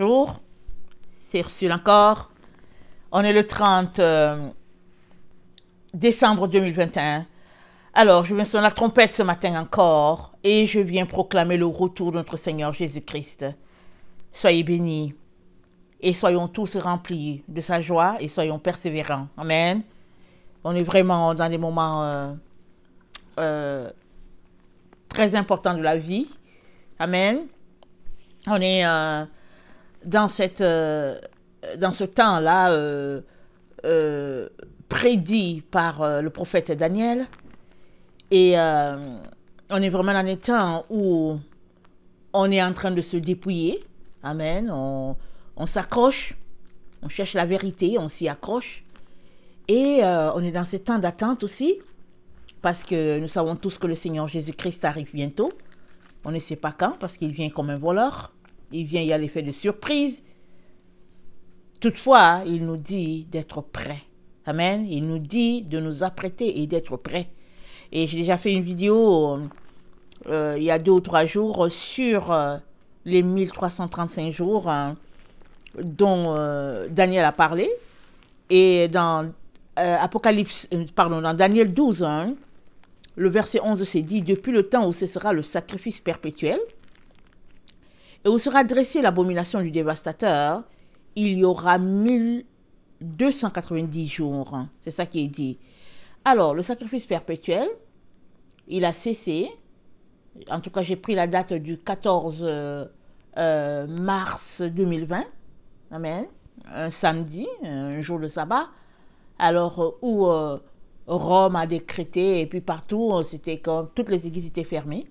Bonjour, c'est Ursule encore. On est le 30 décembre 2021. Alors, je viens sonner la trompette ce matin encore et je viens proclamer le retour de notre Seigneur Jésus-Christ. Soyez bénis et soyons tous remplis de sa joie et soyons persévérants. Amen. On est vraiment dans des moments très importants de la vie. Amen. On est dans ce temps-là prédit par le prophète Daniel. Et on est vraiment dans des temps où on est en train de se dépouiller. Amen. On s'accroche, on cherche la vérité, on s'y accroche. Et on est dans ces temps d'attente aussi, parce que nous savons tous que le Seigneur Jésus-Christ arrive bientôt. On ne sait pas quand, parce qu'il vient comme un voleur. Il vient, il y a l'effet de surprise. Toutefois, il nous dit d'être prêts. Amen. Il nous dit de nous apprêter et d'être prêts. Et j'ai déjà fait une vidéo il y a 2 ou 3 jours sur les 1335 jours dont Daniel a parlé. Et dans dans Daniel 12, le verset 11 c'est dit « Depuis le temps où cessera le sacrifice perpétuel et où sera dressée l'abomination du dévastateur, il y aura 1290 jours. » C'est ça qui est dit. Alors, le sacrifice perpétuel, il a cessé. En tout cas, j'ai pris la date du 14 mars 2020. Amen. Un samedi, un jour de sabbat. Alors, où Rome a décrété, et puis partout, c'était comme toutes les églises étaient fermées.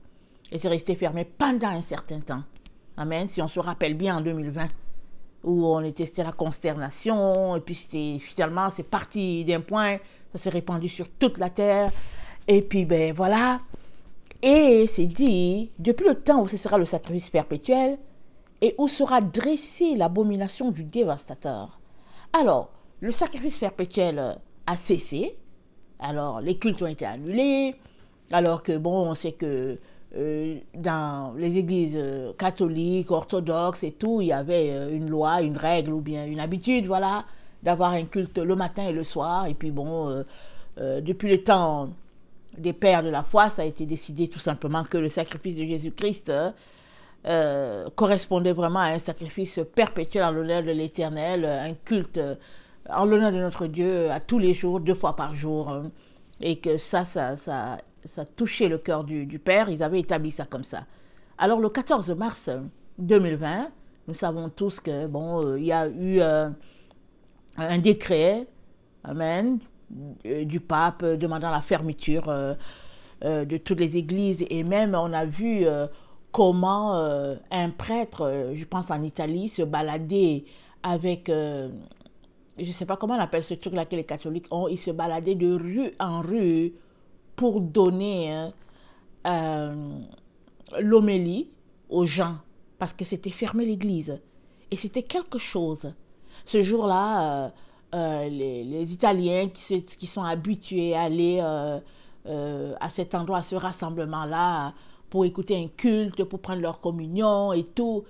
Et c'est resté fermé pendant un certain temps. Amen. Si on se rappelle bien en 2020, où on était, c'était la consternation, et puis finalement, c'est parti d'un point, ça s'est répandu sur toute la terre, et puis ben voilà. Et c'est dit, depuis le temps où ce sera le sacrifice perpétuel, et où sera dressée l'abomination du dévastateur. Alors, le sacrifice perpétuel a cessé, alors les cultes ont été annulés, alors que bon, on sait que dans les églises catholiques, orthodoxes et tout, il y avait une loi, une règle ou bien une habitude, voilà, d'avoir un culte le matin et le soir. Et puis bon, depuis le temps des pères de la foi, ça a été décidé tout simplement que le sacrifice de Jésus-Christ correspondait vraiment à un sacrifice perpétuel en l'honneur de l'Éternel, un culte en l'honneur de notre Dieu à tous les jours, 2 fois par jour. Et que ça touchait le cœur du Père, ils avaient établi ça comme ça. Alors le 14 mars 2020, nous savons tous que bon, il y a eu un décret, amen, du pape demandant la fermeture de toutes les églises, et même on a vu comment un prêtre, je pense en Italie, se baladait avec je ne sais pas comment on appelle ce truc là que les catholiques ont, ils se baladaient de rue en rue pour donner l'homélie aux gens, parce que c'était fermé l'église. Et c'était quelque chose. Ce jour-là, les Italiens qui sont habitués à aller à cet endroit, à ce rassemblement-là, pour écouter un culte, pour prendre leur communion et tout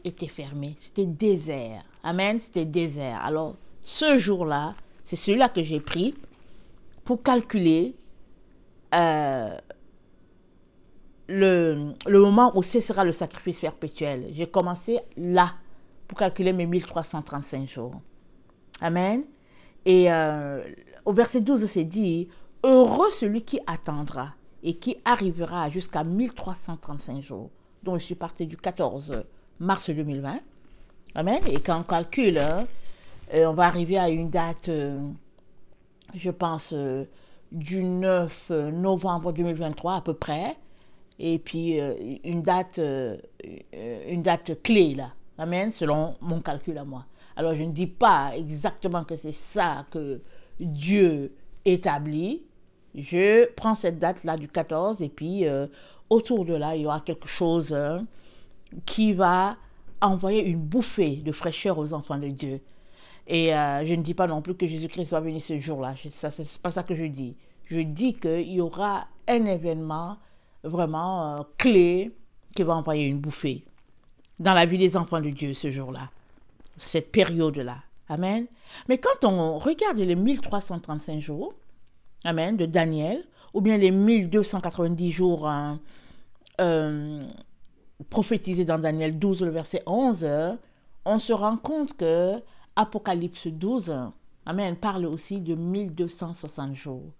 était fermé. C'était désert. Amen, c'était désert. Alors, ce jour-là, c'est celui-là que j'ai pris pour calculer le moment où cessera le sacrifice perpétuel. J'ai commencé là pour calculer mes 1335 jours. Amen. Et au verset 12, c'est dit « Heureux celui qui attendra et qui arrivera jusqu'à 1335 jours. » Donc, je suis partie du 14 mars 2020. Amen. Et quand on calcule, on va arriver à une date, je pense, du 9 novembre 2023 à peu près. Et puis, une date clé, là. Amen, selon mon calcul à moi. Alors, je ne dis pas exactement que c'est ça que Dieu établit. Je prends cette date-là du 14 et puis, autour de là, il y aura quelque chose qui va envoyer une bouffée de fraîcheur aux enfants de Dieu. Et je ne dis pas non plus que Jésus-Christ va venir ce jour-là. C'est pas ça que je dis. Je dis qu'il y aura un événement vraiment clé qui va envoyer une bouffée. dans la vie des enfants de Dieu ce jour-là, cette période-là. Amen. Mais quand on regarde les 1335 jours, amen, de Daniel, ou bien les 1290 jours prophétisés dans Daniel 12, le verset 11, on se rend compte que Apocalypse 12, amen, parle aussi de 1260 jours.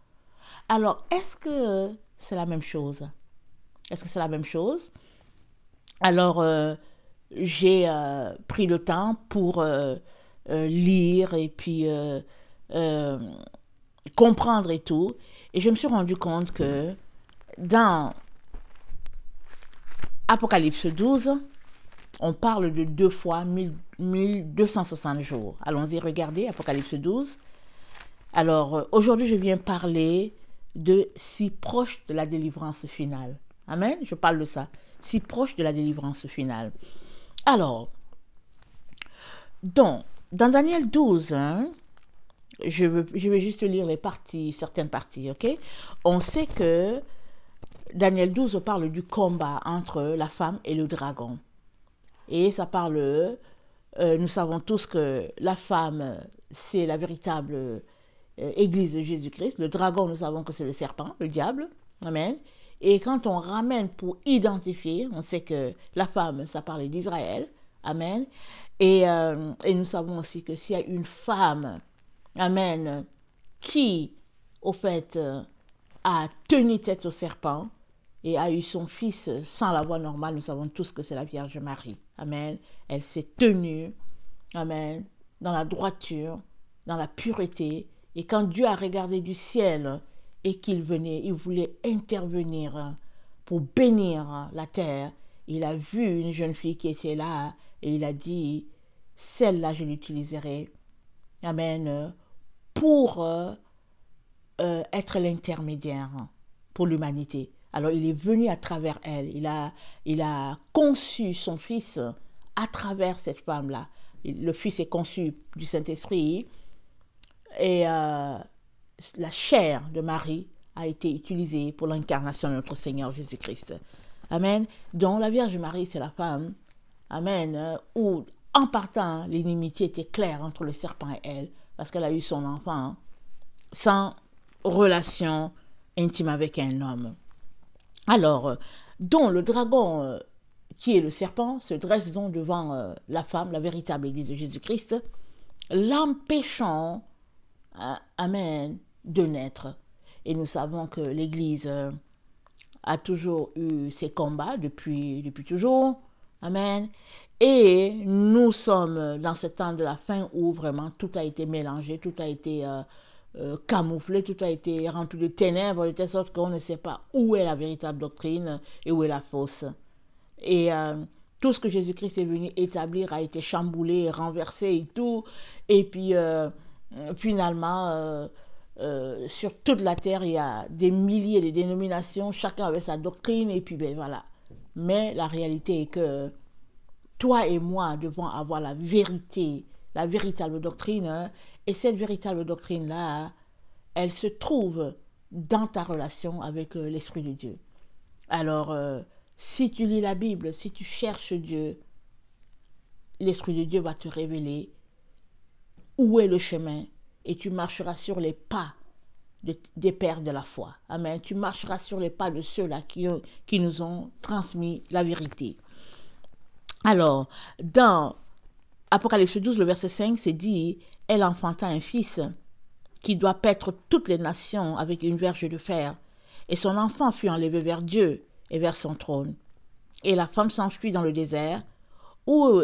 Alors, est-ce que c'est la même chose? Est-ce que c'est la même chose? Alors, j'ai pris le temps pour lire et puis comprendre et tout. Et je me suis rendu compte que dans Apocalypse 12, on parle de 2 fois 1260 jours. Allons-y, regardez Apocalypse 12. Alors, aujourd'hui, je viens parler de si proche de la délivrance finale. Amen, je parle de ça. Si proche de la délivrance finale. Alors, donc, dans Daniel 12, hein, je vais juste lire les parties, certaines parties, ok? On sait que Daniel 12 parle du combat entre la femme et le dragon. Et ça parle, nous savons tous que la femme, c'est la véritable église de Jésus-Christ. Le dragon, nous savons que c'est le serpent, le diable. Amen. Et quand on ramène pour identifier, on sait que la femme, ça parle d'Israël. Amen. Et nous savons aussi que s'il y a une femme, amen, qui, au fait, a tenu tête au serpent et a eu son fils sans la voie normale, nous savons tous que c'est la Vierge Marie. Amen. Elle s'est tenue, amen, dans la droiture, dans la pureté. Et quand Dieu a regardé du ciel et qu'il venait, il voulait intervenir pour bénir la terre, il a vu une jeune fille qui était là et il a dit, celle-là, je l'utiliserai, amen, pour être l'intermédiaire pour l'humanité. Alors, il est venu à travers elle. Il a conçu son fils à travers cette femme-là. Le fils est conçu du Saint-Esprit et la chair de Marie a été utilisée pour l'incarnation de notre Seigneur Jésus-Christ. Amen. Donc, la Vierge Marie, c'est la femme, amen, où, en partant, l'inimitié était claire entre le serpent et elle, parce qu'elle a eu son enfant sans relation intime avec un homme. Alors, donc le dragon, qui est le serpent, se dresse donc devant la femme, la véritable église de Jésus-Christ, l'empêchant, amen, de naître. Et nous savons que l'église a toujours eu ses combats depuis toujours, amen. Et nous sommes dans ce temps de la fin où vraiment tout a été mélangé, tout a été camouflé, tout a été rempli de ténèbres, de telle sorte qu'on ne sait pas où est la véritable doctrine et où est la fausse. Et tout ce que Jésus-Christ est venu établir a été chamboulé, renversé et tout. Et puis finalement, sur toute la terre, il y a des milliers de dénominations, chacun avait sa doctrine et puis ben voilà. Mais la réalité est que toi et moi devons avoir la vérité, la véritable doctrine, hein, et cette véritable doctrine-là, elle se trouve dans ta relation avec l'Esprit de Dieu. Alors, si tu lis la Bible, si tu cherches Dieu, l'Esprit de Dieu va te révéler où est le chemin et tu marcheras sur les pas des pères de la foi. Amen. Tu marcheras sur les pas de ceux-là qui nous ont transmis la vérité. Alors, dans Apocalypse 12, le verset 5, c'est dit, elle enfanta un fils qui doit paître toutes les nations avec une verge de fer. Et son enfant fut enlevé vers Dieu et vers son trône. Et la femme s'enfuit dans le désert, où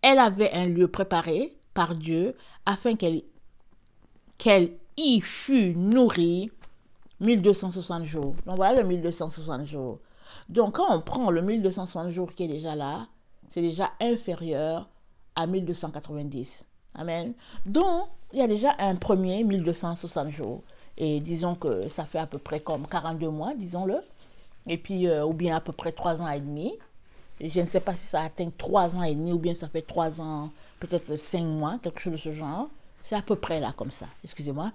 elle avait un lieu préparé par Dieu, afin qu'elle y fût nourrie 1260 jours. Donc voilà le 1260 jours. Donc quand on prend le 1260 jours qui est déjà là, c'est déjà inférieur à 1290. Amen. Donc, il y a déjà un premier 1260 jours. Et disons que ça fait à peu près comme 42 mois, disons-le. Et puis, ou bien à peu près 3 ans et demi. Et je ne sais pas si ça atteint 3 ans et demi ou bien ça fait 3 ans, peut-être 5 mois, quelque chose de ce genre. C'est à peu près là, comme ça. Excusez-moi.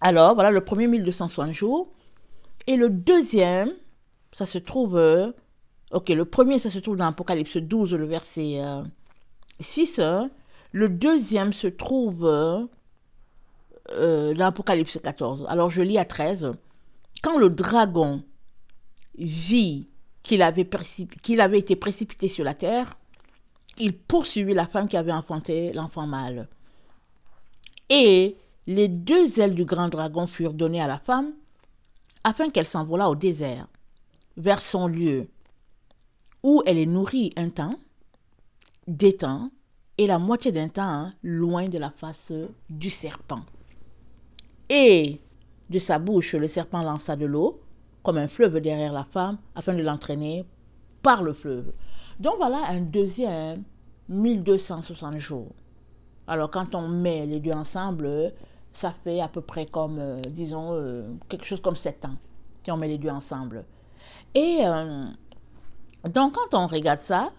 Alors, voilà le premier 1260 jours. Et le deuxième, ça se trouve... ok, le premier, ça se trouve dans Apocalypse 12, le verset 6. Le deuxième se trouve dans Apocalypse 14. Alors, je lis à 13. Quand le dragon vit qu'il avait été précipité sur la terre, il poursuivit la femme qui avait enfanté l'enfant mâle. Et les deux ailes du grand dragon furent données à la femme, afin qu'elle s'envolât au désert, vers son lieu, où elle est nourrie un temps, des temps, et la moitié d'un temps, loin de la face du serpent. Et de sa bouche, le serpent lança de l'eau, comme un fleuve derrière la femme, afin de l'entraîner par le fleuve. Donc voilà un deuxième 1260 jours. Alors quand on met les deux ensemble, ça fait à peu près comme, disons, quelque chose comme 7 ans, si on met les deux ensemble. Et donc quand on regarde ça,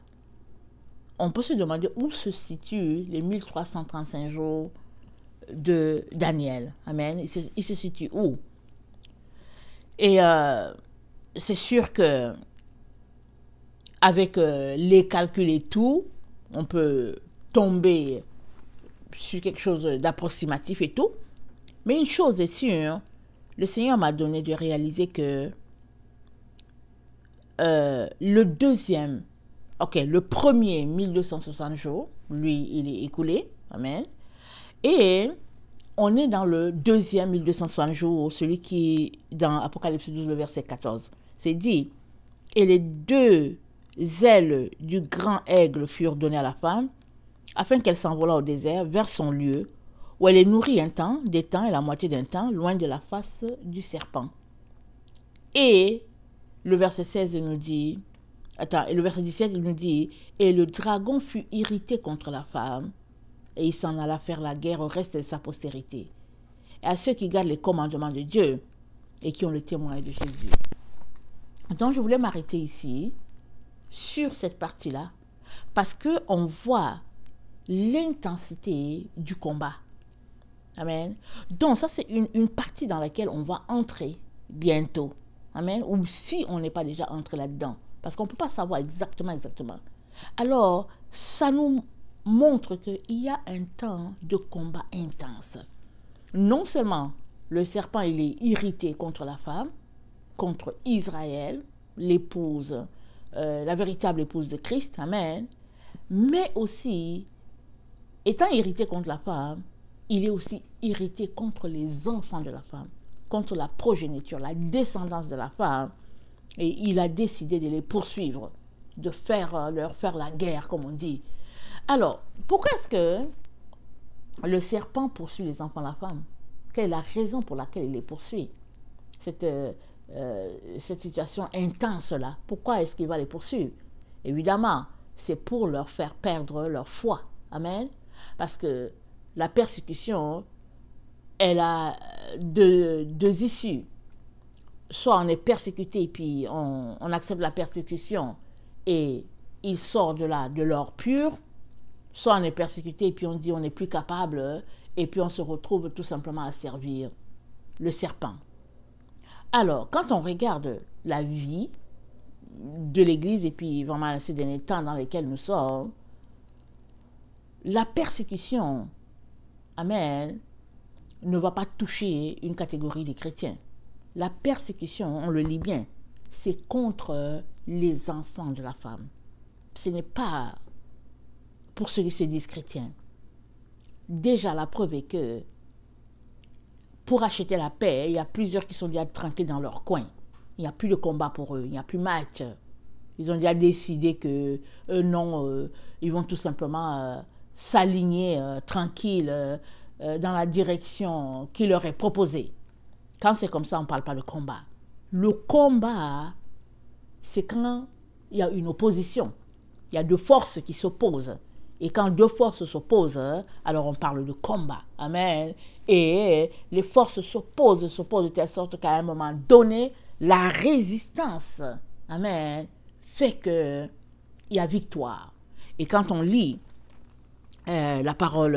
on peut se demander où se situent les 1335 jours de Daniel. Amen. Il se situe où? Et c'est sûr que avec les calculs et tout, on peut tomber sur quelque chose d'approximatif et tout. Mais une chose est sûre, le Seigneur m'a donné de réaliser que le deuxième, le premier 1260 jours, lui, il est écoulé. Amen. Et on est dans le deuxième 1260 jours, celui qui est dans Apocalypse 12, le verset 14. C'est dit, et les deux ailes du grand aigle furent données à la femme, afin qu'elle s'envolât au désert vers son lieu, où elle est nourrie un temps, des temps et la moitié d'un temps, loin de la face du serpent. Et le verset 16 nous dit, et le verset 17 il nous dit, et le dragon fut irrité contre la femme, et il s'en alla faire la guerre au reste de sa postérité, et à ceux qui gardent les commandements de Dieu, et qui ont le témoin de Jésus. Donc je voulais m'arrêter ici, sur cette partie-là, parce qu'on voit l'intensité du combat. Amen. Donc ça c'est une partie dans laquelle on va entrer bientôt. Amen. Ou si on n'est pas déjà entré là-dedans. Parce qu'on ne peut pas savoir exactement. Alors, ça nous montre qu'il y a un temps de combat intense. Non seulement le serpent il est irrité contre la femme, contre Israël, l'épouse, la véritable épouse de Christ, amen, mais aussi, étant irrité contre la femme, il est aussi irrité contre les enfants de la femme, contre la progéniture, la descendance de la femme, et il a décidé de les poursuivre, de leur faire la guerre, comme on dit. Alors, pourquoi est-ce que le serpent poursuit les enfants de la femme? Quelle est la raison pour laquelle il les poursuit? Cette situation intense-là, pourquoi est-ce qu'il va les poursuivre? Évidemment, c'est pour leur faire perdre leur foi. Amen. Parce que la persécution, elle a deux issues. Soit on est persécuté, puis on accepte la persécution et il sort de là, de l'or pur. Soit on est persécuté et puis on dit on n'est plus capable et puis on se retrouve tout simplement à servir le serpent. Alors, quand on regarde la vie de l'Église et puis vraiment ces derniers temps dans lesquels nous sommes, la persécution, amen, ne va pas toucher une catégorie des chrétiens. La persécution, on le lit bien, c'est contre les enfants de la femme. Ce n'est pas pour ceux qui se disent chrétiens. Déjà, la preuve est que pour acheter la paix, il y a plusieurs qui sont déjà tranquilles dans leur coin. Il n'y a plus de combat pour eux, il n'y a plus match. Ils ont déjà décidé que ils vont tout simplement s'aligner tranquilles dans la direction qui leur est proposée. Quand c'est comme ça, on ne parle pas de combat. Le combat, c'est quand il y a une opposition. Il y a deux forces qui s'opposent. Et quand deux forces s'opposent, alors on parle de combat. Amen. Et les forces s'opposent de telle sorte qu'à un moment donné, la résistance, amen, fait qu'il y a victoire. Et quand on lit la parole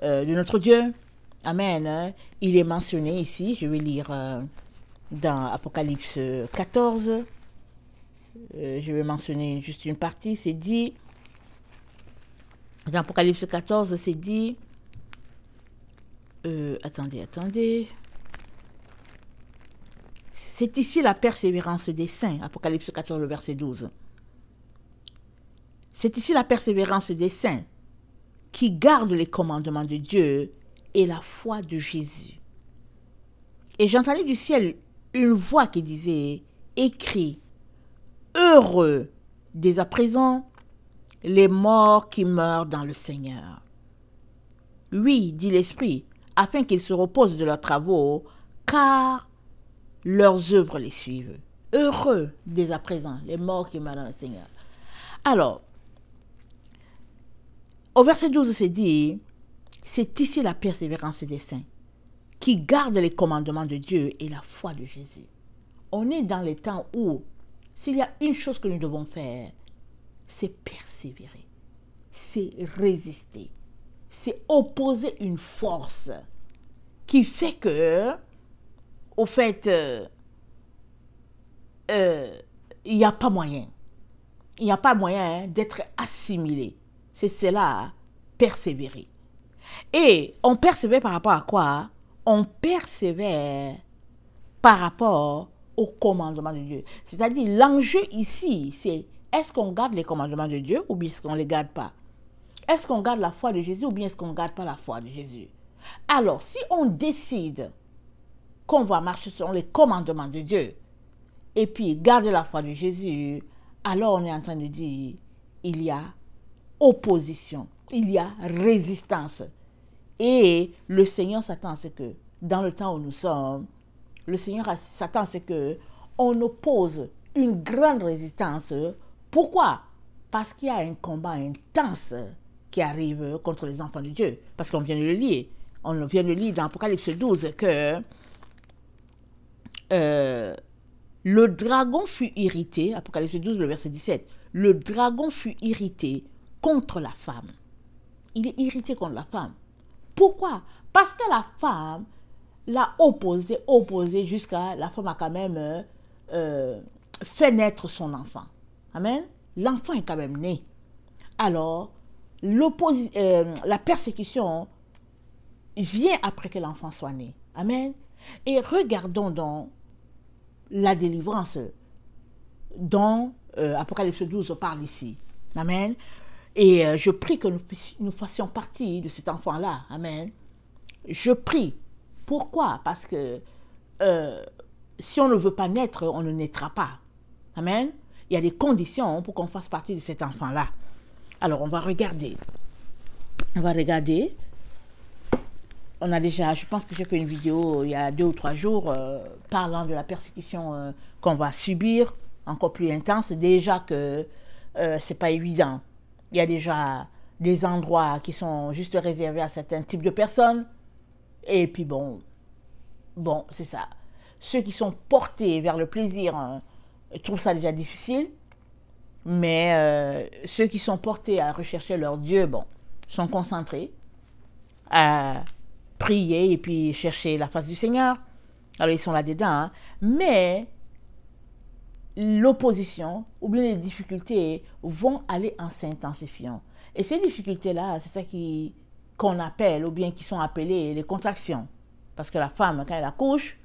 de notre Dieu, amen, il est mentionné ici, je vais lire dans Apocalypse 14, je vais mentionner juste une partie. C'est dit, dans Apocalypse 14, c'est dit, attendez. C'est ici la persévérance des saints, Apocalypse 14, le verset 12. C'est ici la persévérance des saints qui gardent les commandements de Dieu et la foi de Jésus. Et j'entendais du ciel une voix qui disait, écrit, heureux dès à présent les morts qui meurent dans le Seigneur. Oui, dit l'Esprit, afin qu'ils se reposent de leurs travaux, car leurs œuvres les suivent. Heureux dès à présent les morts qui meurent dans le Seigneur. Alors, au verset 12, c'est dit, c'est ici la persévérance des saints, qui gardent les commandements de Dieu et la foi de Jésus. On est dans les temps où, s'il y a une chose que nous devons faire, c'est persévérer, c'est résister, c'est opposer une force qui fait que, au fait, il n'y a pas moyen. Il n'y a pas moyen d'être assimilé. C'est cela, persévérer. Et on persévère par rapport à quoi? On persévère par rapport au commandement de Dieu. C'est-à-dire, l'enjeu ici, c'est est-ce qu'on garde les commandements de Dieu ou bien est-ce qu'on ne les garde pas? Est-ce qu'on garde la foi de Jésus ou bien est-ce qu'on ne garde pas la foi de Jésus? Alors, si on décide qu'on va marcher selon les commandements de Dieu et puis garder la foi de Jésus, alors on est en train de dire il y a opposition, il y a résistance. Et le Seigneur s'attend à ce que, dans le temps où nous sommes, le Seigneur s'attend à ce qu'on oppose une grande résistance. Pourquoi? Parce qu'il y a un combat intense qui arrive contre les enfants de Dieu. Parce qu'on vient de le lire. On vient de lire dans Apocalypse 12 que le dragon fut irrité, Apocalypse 12, le verset 17, le dragon fut irrité contre la femme. Il est irrité contre la femme. Pourquoi? Parce que la femme l'a opposé jusqu'à la femme a quand même fait naître son enfant. Amen. L'enfant est quand même né. Alors, la persécution vient après que l'enfant soit né. Amen. Et regardons donc la délivrance dont Apocalypse 12 parle ici. Amen. Et je prie que nous fassions partie de cet enfant-là. Amen. Je prie. Pourquoi? Parce que si on ne veut pas naître, on ne naîtra pas. Amen. Il y a des conditions pour qu'on fasse partie de cet enfant-là. Alors, on va regarder. On va regarder. On a déjà, je pense que j'ai fait une vidéo il y a 2 ou 3 jours parlant de la persécution qu'on va subir, encore plus intense. Déjà que c'est pas évident. Il y a déjà des endroits qui sont juste réservés à certains types de personnes. Et puis bon, c'est ça. Ceux qui sont portés vers le plaisir trouvent ça déjà difficile. Mais ceux qui sont portés à rechercher leur Dieu, sont concentrés à prier et puis chercher la face du Seigneur. Alors ils sont là-dedans. Hein. Mais l'opposition ou bien les difficultés vont aller en s'intensifiant. Et ces difficultés-là, c'est ça qu'on appelle ou bien qui sont appelées les contractions. Parce que la femme, quand elle accouche,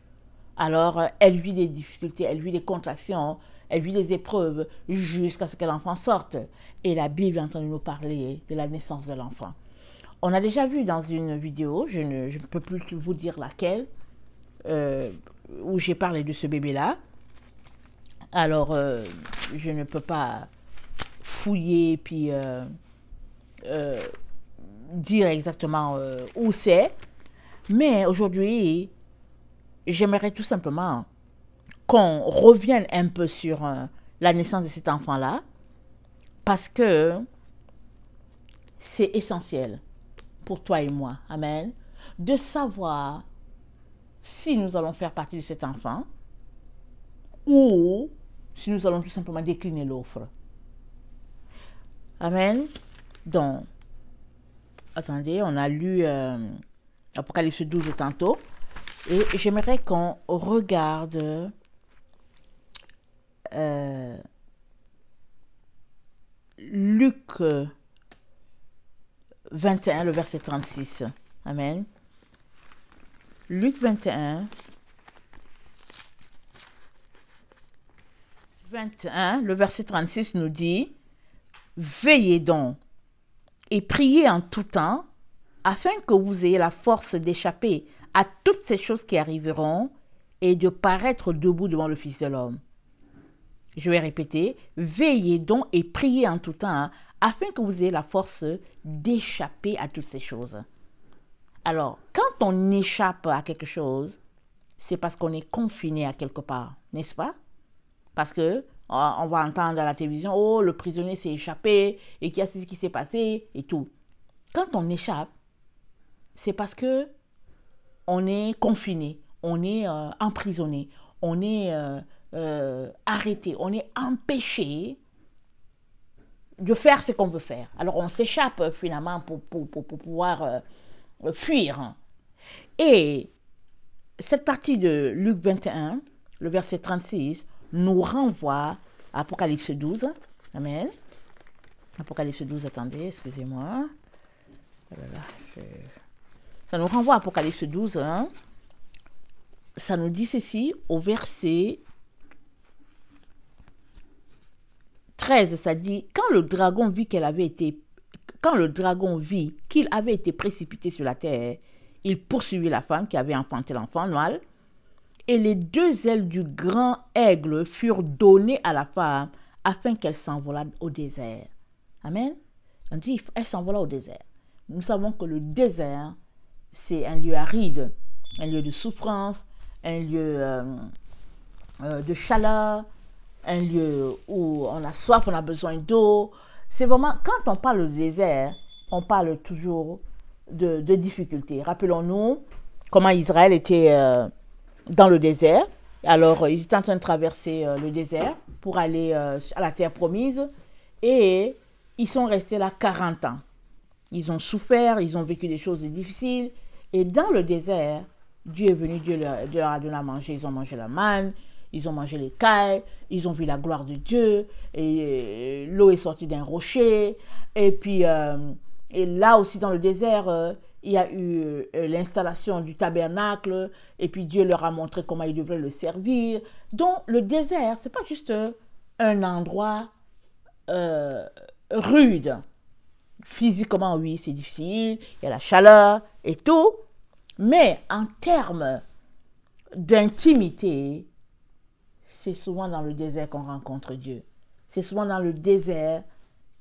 alors elle vit des difficultés, elle vit des contractions, elle vit des épreuves jusqu'à ce que l'enfant sorte. Et la Bible entend nous parler de la naissance de l'enfant. On a déjà vu dans une vidéo, je ne peux plus vous dire laquelle, où j'ai parlé de ce bébé-là. Alors, je ne peux pas fouiller puis dire exactement où c'est. Mais aujourd'hui, j'aimerais tout simplement qu'on revienne un peu sur la naissance de cet enfant-là, parce que c'est essentiel pour toi et moi, amen, de savoir si nous allons faire partie de cet enfant ou si nous allons tout simplement décliner l'offre. Amen. Donc, attendez, on a lu Apocalypse 12 tantôt. Et j'aimerais qu'on regarde Luc 21, le verset 36. Amen. Luc 21, le verset 36 nous dit, « Veillez donc et priez en tout temps, afin que vous ayez la force d'échapper à toutes ces choses qui arriveront et de paraître debout devant le Fils de l'homme. » Je vais répéter, « Veillez donc et priez en tout temps, afin que vous ayez la force d'échapper à toutes ces choses. » Alors, quand on échappe à quelque chose, c'est parce qu'on est confiné à quelque part, n'est-ce pas? Parce que on va entendre à la télévision, oh, le prisonnier s'est échappé et qu'il y a ce qui s'est passé et tout. Quand on échappe, c'est parce que on est confiné, on est emprisonné, on est arrêté, on est empêché de faire ce qu'on veut faire. Alors on s'échappe finalement pour pouvoir fuir. Et cette partie de Luc 21, le verset 36, nous renvoie à Apocalypse 12. Amen. Apocalypse 12, attendez, excusez-moi. Ça nous renvoie à Apocalypse 12. Hein. Ça nous dit ceci au verset 13. Ça dit, quand le dragon vit qu'il avait été précipité sur la terre, il poursuivit la femme qui avait enfanté l'enfant noir. Et les deux ailes du grand aigle furent données à la femme afin qu'elle s'envolât au désert. Amen. On dit, elle s'envola au désert. Nous savons que le désert, c'est un lieu aride, un lieu de souffrance, un lieu de chaleur, un lieu où on a soif, on a besoin d'eau. C'est vraiment, quand on parle de désert, on parle toujours de difficultés. Rappelons-nous comment Israël était dans le désert. Alors, ils étaient en train de traverser le désert pour aller à la terre promise et ils sont restés là 40 ans. Ils ont souffert, ils ont vécu des choses difficiles et dans le désert, Dieu est venu, Dieu leur a donné à manger. Ils ont mangé la manne, ils ont mangé les cailles, ils ont vu la gloire de Dieu et l'eau est sortie d'un rocher et puis et là aussi dans le désert, il y a eu l'installation du tabernacle et puis Dieu leur a montré comment ils devraient le servir. Donc le désert, c'est pas juste un endroit rude. Physiquement, oui, c'est difficile, il y a la chaleur et tout, mais en termes d'intimité, c'est souvent dans le désert qu'on rencontre Dieu. C'est souvent dans le désert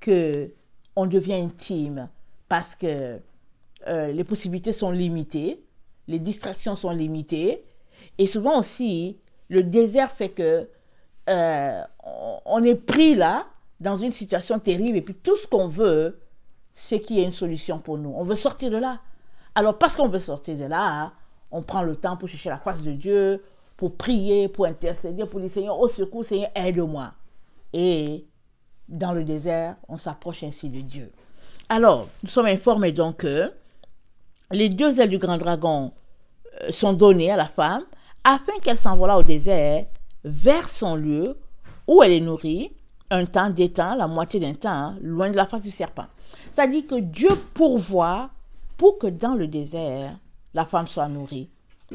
qu'on devient intime parce que les possibilités sont limitées, les distractions sont limitées et souvent aussi, le désert fait que on est pris là dans une situation terrible et puis tout ce qu'on veut, c'est qu'il y ait une solution pour nous. On veut sortir de là. Alors parce qu'on veut sortir de là, on prend le temps pour chercher la face de Dieu, pour prier, pour intercéder, pour dire Seigneur, au secours, Seigneur, aide-moi. Et dans le désert, on s'approche ainsi de Dieu. Alors, nous sommes informés donc que les deux ailes du grand dragon sont données à la femme afin qu'elle s'envolât au désert vers son lieu où elle est nourrie, un temps, des temps, la moitié d'un temps, loin de la face du serpent. Ça dit que Dieu pourvoit pour que dans le désert, la femme soit nourrie.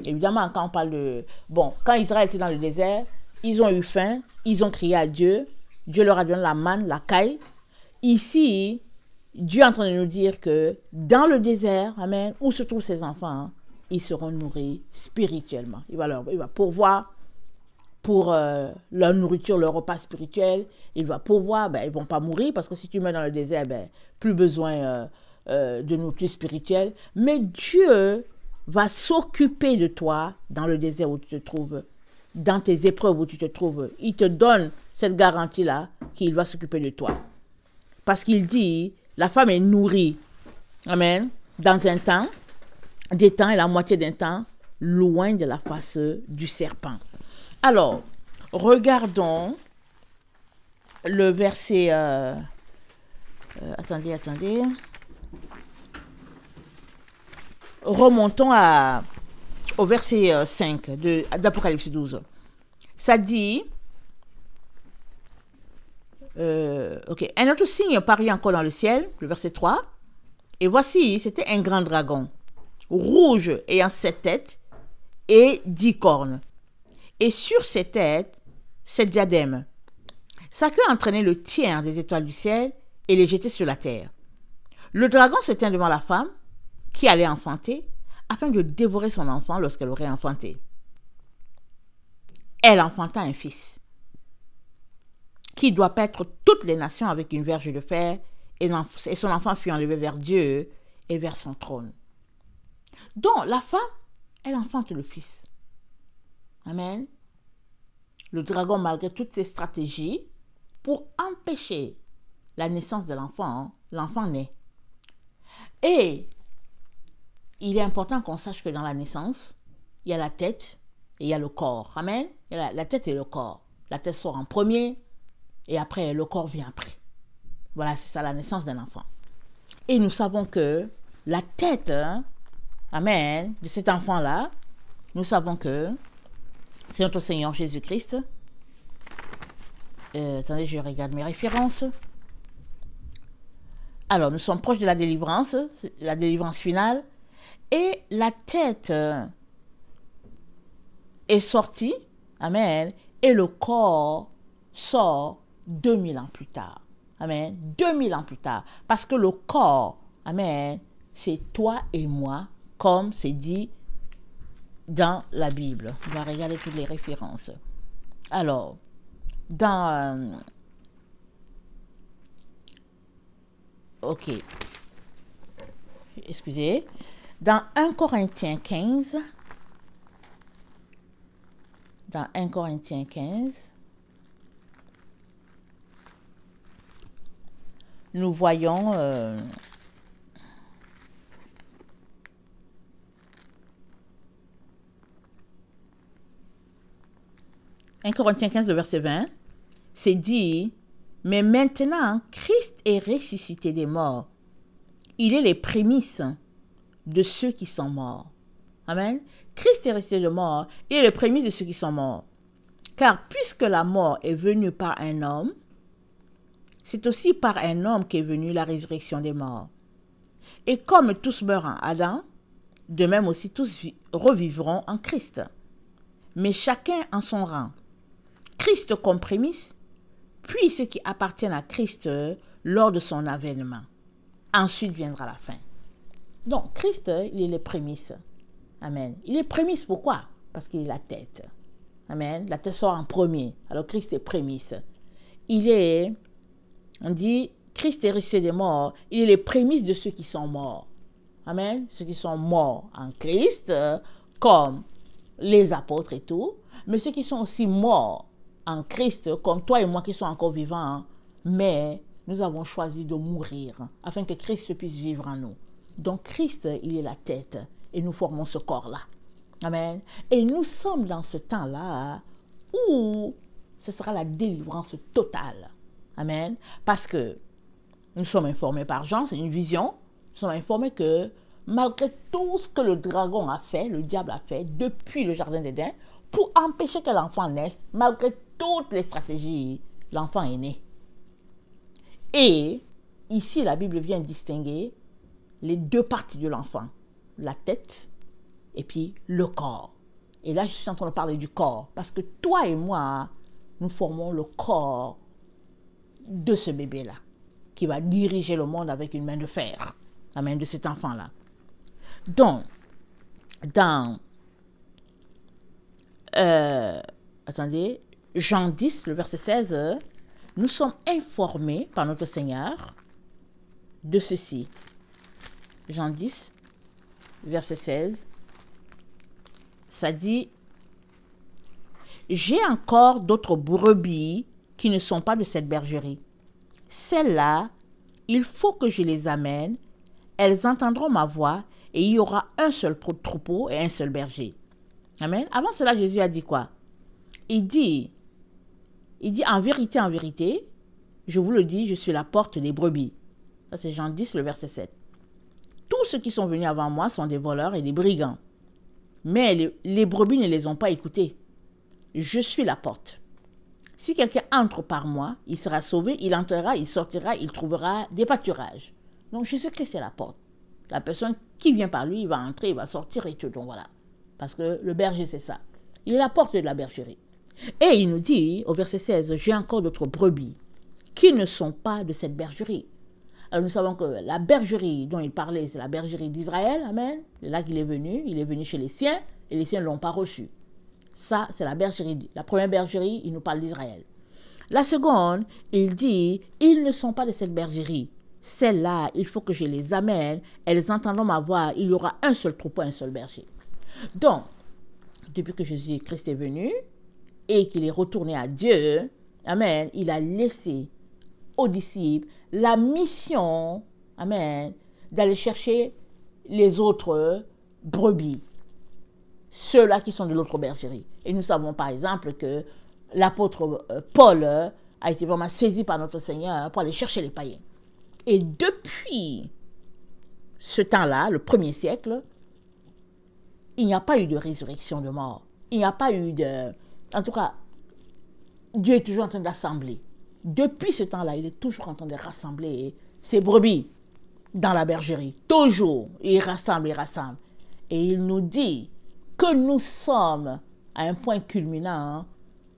Évidemment, quand on parle de... Bon, quand Israël était dans le désert, ils ont eu faim, ils ont crié à Dieu, Dieu leur a donné la manne, la caille. Ici, Dieu est en train de nous dire que dans le désert, amen, où se trouvent ses enfants, ils seront nourris spirituellement. Il va pourvoir pour leur nourriture, leur repas spirituel. Il va pourvoir, ils ne vont pas mourir parce que si tu mets dans le désert, plus besoin de nourriture spirituelle. Mais Dieu va s'occuper de toi dans le désert où tu te trouves, dans tes épreuves où tu te trouves. Il te donne cette garantie-là qu'il va s'occuper de toi. Parce qu'il dit, la femme est nourrie, amen, dans un temps, des temps et la moitié d'un temps, loin de la face du serpent. Alors, regardons le verset... attendez. Remontons au verset 5 d'Apocalypse 12. Ça dit, Ok. Un autre signe parut encore dans le ciel, le verset 3. Et voici, c'était un grand dragon, rouge, ayant 7 têtes et 10 cornes. Et sur ses têtes, 7 diadèmes. Sa queue entraînait le tiers des étoiles du ciel et les jetait sur la terre. Le dragon se tint devant la femme qui allait enfanter afin de dévorer son enfant lorsqu'elle aurait enfanté. Elle enfanta un fils qui doit paître toutes les nations avec une verge de fer, et son enfant fut enlevé vers Dieu et vers son trône. Donc la femme, elle enfante le fils. Amen. Le dragon, malgré toutes ses stratégies, pour empêcher la naissance de l'enfant, l'enfant naît. Et il est important qu'on sache que dans la naissance, il y a la tête et il y a le corps. Amen. Il y a la tête et le corps. La tête sort en premier et après le corps vient après. Voilà, c'est ça la naissance d'un enfant. Et nous savons que la tête, amen, de cet enfant-là, nous savons que c'est notre Seigneur Jésus-Christ. Attendez, je regarde mes références. Alors, nous sommes proches de la délivrance finale. Et la tête est sortie, amen, et le corps sort 2000 ans plus tard. Amen, 2000 ans plus tard. Parce que le corps, amen, c'est toi et moi, comme c'est dit dans la Bible. On va regarder toutes les références. Alors, dans... ok. Excusez. Dans 1 Corinthiens 15, nous voyons 1 Corinthiens 15, le verset 20, c'est dit, « Mais maintenant, Christ est ressuscité des morts. Il est les prémices de ceux qui sont morts. » Amen. Christ est ressuscité des morts. Il est les prémices de ceux qui sont morts. Car puisque la mort est venue par un homme, c'est aussi par un homme qu'est venue la résurrection des morts. Et comme tous meurent en Adam, de même aussi tous revivront en Christ. Mais chacun en son rang. Christ comme prémisse, puis ceux qui appartiennent à Christ lors de son avènement. Ensuite viendra la fin. Donc, Christ, il est les prémices. Amen. Il est prémisse, pourquoi? Parce qu'il est la tête. Amen. La tête sort en premier. Alors, Christ est prémisse. Il est, on dit, Christ est ressuscité des morts. Il est les prémices de ceux qui sont morts. Amen. Ceux qui sont morts en Christ, comme les apôtres et tout. Mais ceux qui sont aussi morts en Christ, comme toi et moi qui sommes encore vivants, mais nous avons choisi de mourir afin que Christ puisse vivre en nous. Donc Christ, il est la tête et nous formons ce corps-là. Amen. Et nous sommes dans ce temps-là où ce sera la délivrance totale. Amen. Parce que nous sommes informés par Jean, c'est une vision. Nous sommes informés que malgré tout ce que le dragon a fait, le diable a fait depuis le jardin d'Éden, pour empêcher que l'enfant naisse, malgré toutes les stratégies, l'enfant est né. Et ici, la Bible vient distinguer les deux parties de l'enfant, la tête et puis le corps. Et là, je suis en train de parler du corps, parce que toi et moi, nous formons le corps de ce bébé-là, qui va diriger le monde avec une main de fer, la main de cet enfant-là. Donc, dans attendez, Jean 10, le verset 16, nous sommes informés par notre Seigneur de ceci. Jean 10, verset 16, ça dit, « J'ai encore d'autres brebis qui ne sont pas de cette bergerie. Celles-là, il faut que je les amène, elles entendront ma voix et il y aura un seul troupeau et un seul berger. » Amen. Avant cela, Jésus a dit quoi? Il dit, en vérité, je vous le dis, je suis la porte des brebis. Ça, c'est Jean 10, le verset 7. Tous ceux qui sont venus avant moi sont des voleurs et des brigands. Mais les brebis ne les ont pas écoutés. Je suis la porte. Si quelqu'un entre par moi, il sera sauvé, il entrera, il sortira, il trouvera des pâturages. Donc Jésus-Christ est la porte. La personne qui vient par lui, il va entrer, il va sortir et tout. Donc voilà. Parce que le berger, c'est ça. Il est la porte de la bergerie. Et il nous dit, au verset 16, « J'ai encore d'autres brebis qui ne sont pas de cette bergerie. » Alors nous savons que la bergerie dont il parlait, c'est la bergerie d'Israël. Amen. C'est là qu'il est venu chez les siens et les siens ne l'ont pas reçu. Ça, c'est la bergerie. La première bergerie, il nous parle d'Israël. La seconde, il dit, ils ne sont pas de cette bergerie. Celles-là, il faut que je les amène. Elles entendront ma voix. Il y aura un seul troupeau, un seul berger. Donc, depuis que Jésus-Christ est venu et qu'il est retourné à Dieu, amen, il a laissé aux disciples la mission, amen, d'aller chercher les autres brebis. Ceux-là qui sont de l'autre bergerie. Et nous savons par exemple que l'apôtre Paul a été vraiment saisi par notre Seigneur pour aller chercher les païens. Et depuis ce temps-là, le 1er siècle, il n'y a pas eu de résurrection de mort. Il n'y a pas eu de... En tout cas, Dieu est toujours en train d'assembler. Depuis ce temps-là, il est toujours en train de rassembler ses brebis dans la bergerie. Toujours. Il rassemble, il rassemble. Et il nous dit que nous sommes à un point culminant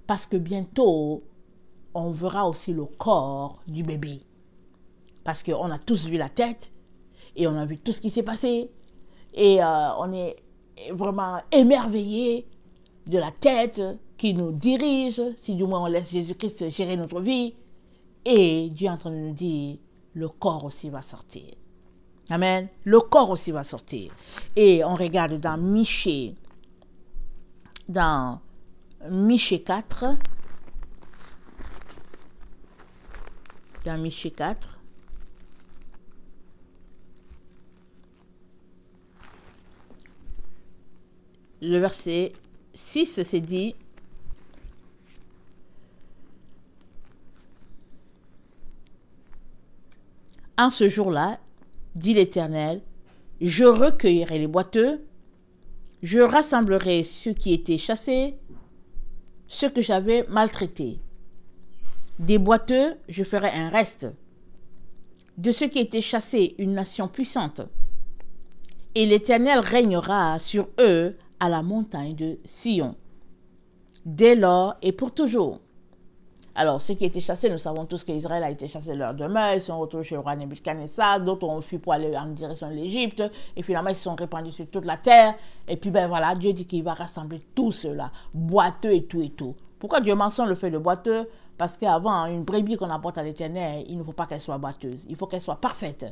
parce que bientôt, on verra aussi le corps du bébé. Parce qu'on a tous vu la tête et on a vu tout ce qui s'est passé. Et on est vraiment émerveillé de la tête qui nous dirige, si du moins on laisse Jésus-Christ gérer notre vie. Et Dieu est en train de nous dire, le corps aussi va sortir. Amen. Le corps aussi va sortir. Et on regarde dans Michée 4. Dans Michée 4. Le verset 6, c'est dit, en ce jour-là, dit l'Éternel, je recueillerai les boiteux, je rassemblerai ceux qui étaient chassés, ceux que j'avais maltraités. Des boiteux, je ferai un reste. De ceux qui étaient chassés, une nation puissante. Et l'Éternel régnera sur eux à la montagne de Sion, dès lors et pour toujours. Alors, ceux qui étaient chassés, nous savons tous qu'Israël a été chassé leur demeure, ils sont retrouvés chez le roi Nebuchadnezzar, d'autres ont fui pour aller en direction de l'Égypte, et finalement ils se sont répandus sur toute la terre, et puis ben voilà, Dieu dit qu'il va rassembler tout cela, boiteux et tout et tout. Pourquoi Dieu mentionne le fait de boiteux? Parce qu'avant, une brebis qu'on apporte à l'Éternel, il ne faut pas qu'elle soit boiteuse, il faut qu'elle soit parfaite.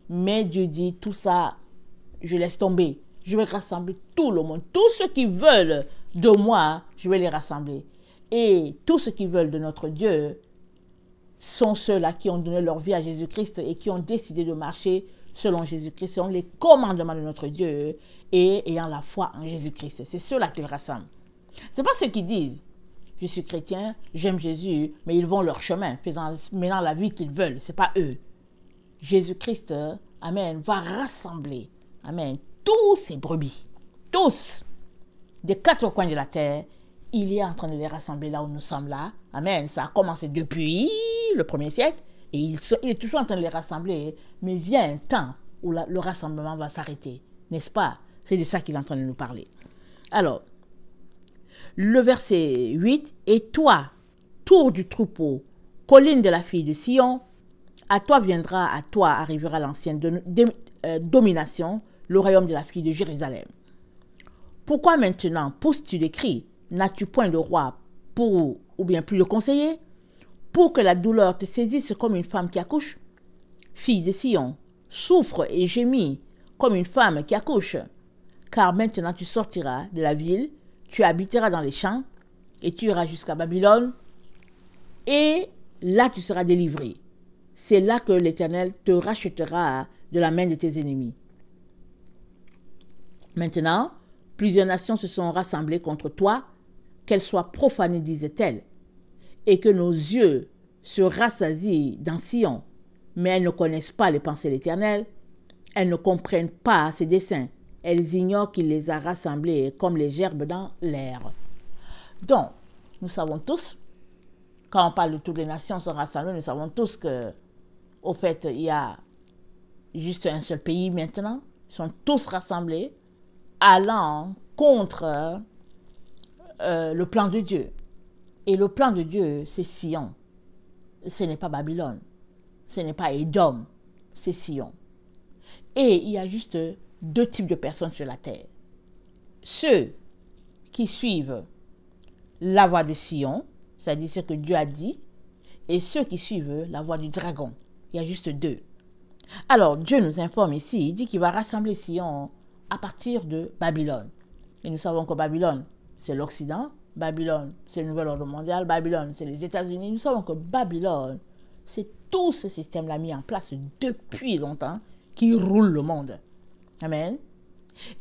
Mais Dieu dit, tout ça, je laisse tomber. Je vais rassembler tout le monde. Tous ceux qui veulent de moi, je vais les rassembler. Et tous ceux qui veulent de notre Dieu sont ceux-là qui ont donné leur vie à Jésus-Christ et qui ont décidé de marcher selon Jésus-Christ, selon les commandements de notre Dieu et ayant la foi en Jésus-Christ. C'est ceux-là qu'il rassemble. Ce n'est pas ceux qui disent, je suis chrétien, j'aime Jésus, mais ils vont leur chemin, menant la vie qu'ils veulent. Ce n'est pas eux. Jésus-Christ, amen, va rassembler, amen, tous ces brebis, tous, des quatre coins de la terre. Il est en train de les rassembler là où nous sommes là. Amen. Ça a commencé depuis le 1er siècle et il est toujours en train de les rassembler. Mais vient un temps où le rassemblement va s'arrêter. N'est-ce pas? C'est de ça qu'il est en train de nous parler. Alors, le verset 8. Et toi, tour du troupeau, colline de la fille de Sion, à toi arrivera l'ancienne domination, le royaume de la fille de Jérusalem. Pourquoi maintenant pousses-tu des cris? N'as-tu point de roi ou bien plus de conseiller? Pour que la douleur te saisisse comme une femme qui accouche? Fille de Sion, souffre et gémis comme une femme qui accouche. Car maintenant tu sortiras de la ville, tu habiteras dans les champs, et tu iras jusqu'à Babylone, et là tu seras délivré. C'est là que l'Éternel te rachètera de la main de tes ennemis. Maintenant, plusieurs nations se sont rassemblées contre toi, qu'elles soient profanées, disait-elle, et que nos yeux se rassasient dans Sion, mais elles ne connaissent pas les pensées de l'Éternel, elles ne comprennent pas ses desseins, elles ignorent qu'il les a rassemblées comme les gerbes dans l'air. Donc, nous savons tous quand on parle de toutes les nations sont rassemblées, nous savons tous que, au fait, il y a juste un seul pays maintenant. Ils sont tous rassemblés, allant contre le plan de Dieu. Et le plan de Dieu, c'est Sion. Ce n'est pas Babylone. Ce n'est pas Édom. C'est Sion. Et il y a juste deux types de personnes sur la terre. Ceux qui suivent la voie de Sion, c'est-à-dire ce que Dieu a dit, et ceux qui suivent la voie du dragon. Il y a juste deux. Alors, Dieu nous informe ici, il dit qu'il va rassembler Sion à partir de Babylone. Et nous savons que Babylone, c'est l'Occident, Babylone, c'est le nouvel ordre mondial, Babylone, c'est les États-Unis. Nous savons que Babylone, c'est tout ce système-là mis en place depuis longtemps qui roule le monde. Amen.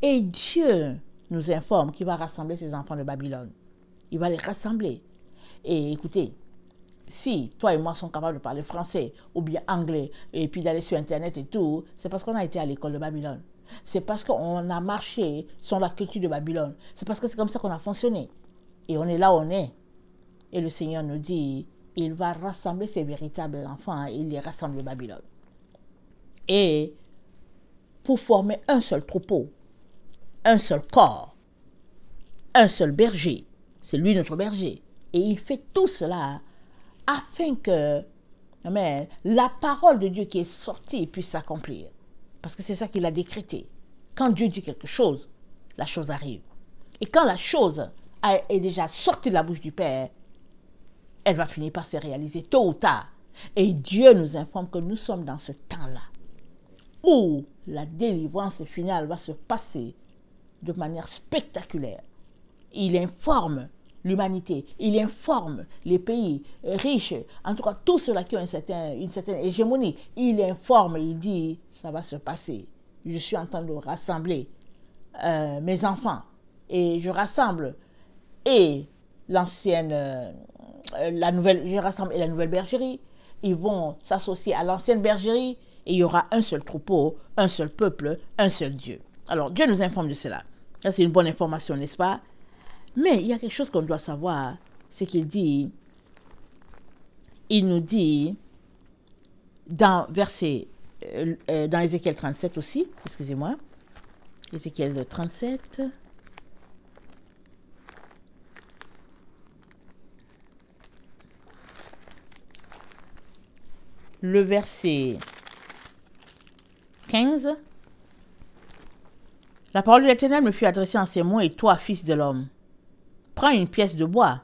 Et Dieu nous informe qu'il va rassembler ses enfants de Babylone. Il va les rassembler. Et écoutez, si toi et moi sommes capables de parler français ou bien anglais et puis d'aller sur Internet et tout, c'est parce qu'on a été à l'école de Babylone. C'est parce qu'on a marché sur la culture de Babylone. C'est parce que c'est comme ça qu'on a fonctionné. Et on est là où on est. Et le Seigneur nous dit, il va rassembler ses véritables enfants et il les rassemble de Babylone. Et pour former un seul troupeau, un seul corps, un seul berger, c'est lui notre berger. Et il fait tout cela afin que amen, la parole de Dieu qui est sortie puisse s'accomplir. Parce que c'est ça qu'il a décrété. Quand Dieu dit quelque chose, la chose arrive. Et quand la chose est déjà sortie de la bouche du Père, elle va finir par se réaliser tôt ou tard. Et Dieu nous informe que nous sommes dans ce temps-là où la délivrance finale va se passer de manière spectaculaire. Il informe l'humanité, il informe les pays riches, en tout cas tous ceux-là qui ont une certaine hégémonie, il informe, il dit, ça va se passer. Je suis en train de rassembler mes enfants et je rassemble et la nouvelle bergerie, ils vont s'associer à l'ancienne bergerie et il y aura un seul troupeau, un seul peuple, un seul Dieu. Alors Dieu nous informe de cela. Ça, c'est une bonne information, n'est-ce pas? Mais il y a quelque chose qu'on doit savoir, c'est qu'il dit, il nous dit, dans dans Ézéchiel 37 aussi, excusez-moi, Ézéchiel 37, le verset 15, la parole de l'Éternel me fut adressée en ces mots, et toi, fils de l'homme, prends une pièce de bois,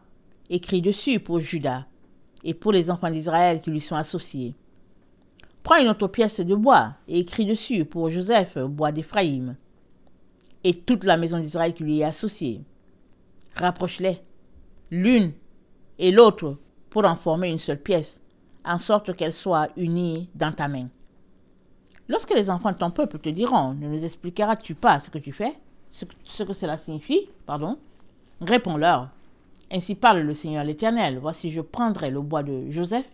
écris dessus pour Juda et pour les enfants d'Israël qui lui sont associés. Prends une autre pièce de bois et écris dessus pour Joseph, bois d'Éphraïm, et toute la maison d'Israël qui lui est associée. Rapproche-les, l'une et l'autre, pour en former une seule pièce, en sorte qu'elles soient unies dans ta main. Lorsque les enfants de ton peuple te diront, ne nous expliqueras-tu pas ce que tu fais, ce que cela signifie, réponds-leur, ainsi parle le Seigneur l'Éternel, voici je prendrai le bois de Joseph,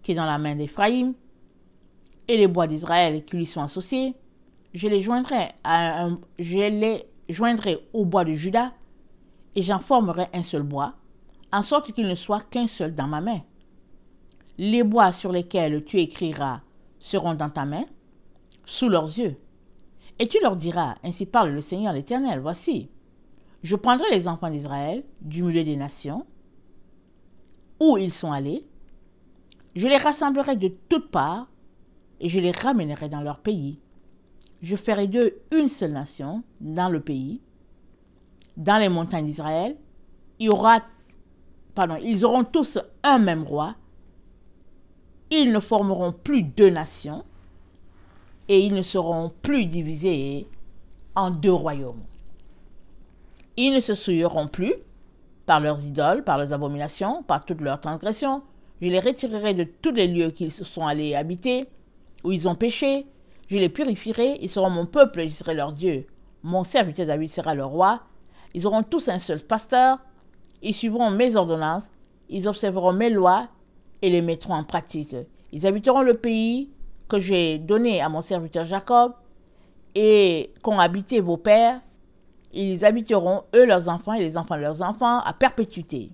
qui est dans la main d'Éphraïm, et les bois d'Israël qui lui sont associés, je les joindrai au bois de Juda, et j'en formerai un seul bois, en sorte qu'il ne soit qu'un seul dans ma main. Les bois sur lesquels tu écriras seront dans ta main, sous leurs yeux. Et tu leur diras, ainsi parle le Seigneur l'Éternel, voici, je prendrai les enfants d'Israël du milieu des nations, où ils sont allés, je les rassemblerai de toutes parts, et je les ramènerai dans leur pays. Je ferai d'eux une seule nation dans le pays. Dans les montagnes d'Israël, ils auront tous un même roi. Ils ne formeront plus deux nations et ils ne seront plus divisés en deux royaumes. Ils ne se souilleront plus par leurs idoles, par leurs abominations, par toutes leurs transgressions. Je les retirerai de tous les lieux qu'ils se sont allés habiter, où ils ont péché. Je les purifierai, ils seront mon peuple et je serai leur Dieu. Mon serviteur David sera leur roi. Ils auront tous un seul pasteur. Ils suivront mes ordonnances. Ils observeront mes lois et les mettront en pratique. Ils habiteront le pays que j'ai donné à mon serviteur Jacob et qu'ont habité vos pères. Ils habiteront, eux, leurs enfants et les enfants de leurs enfants, à perpétuité.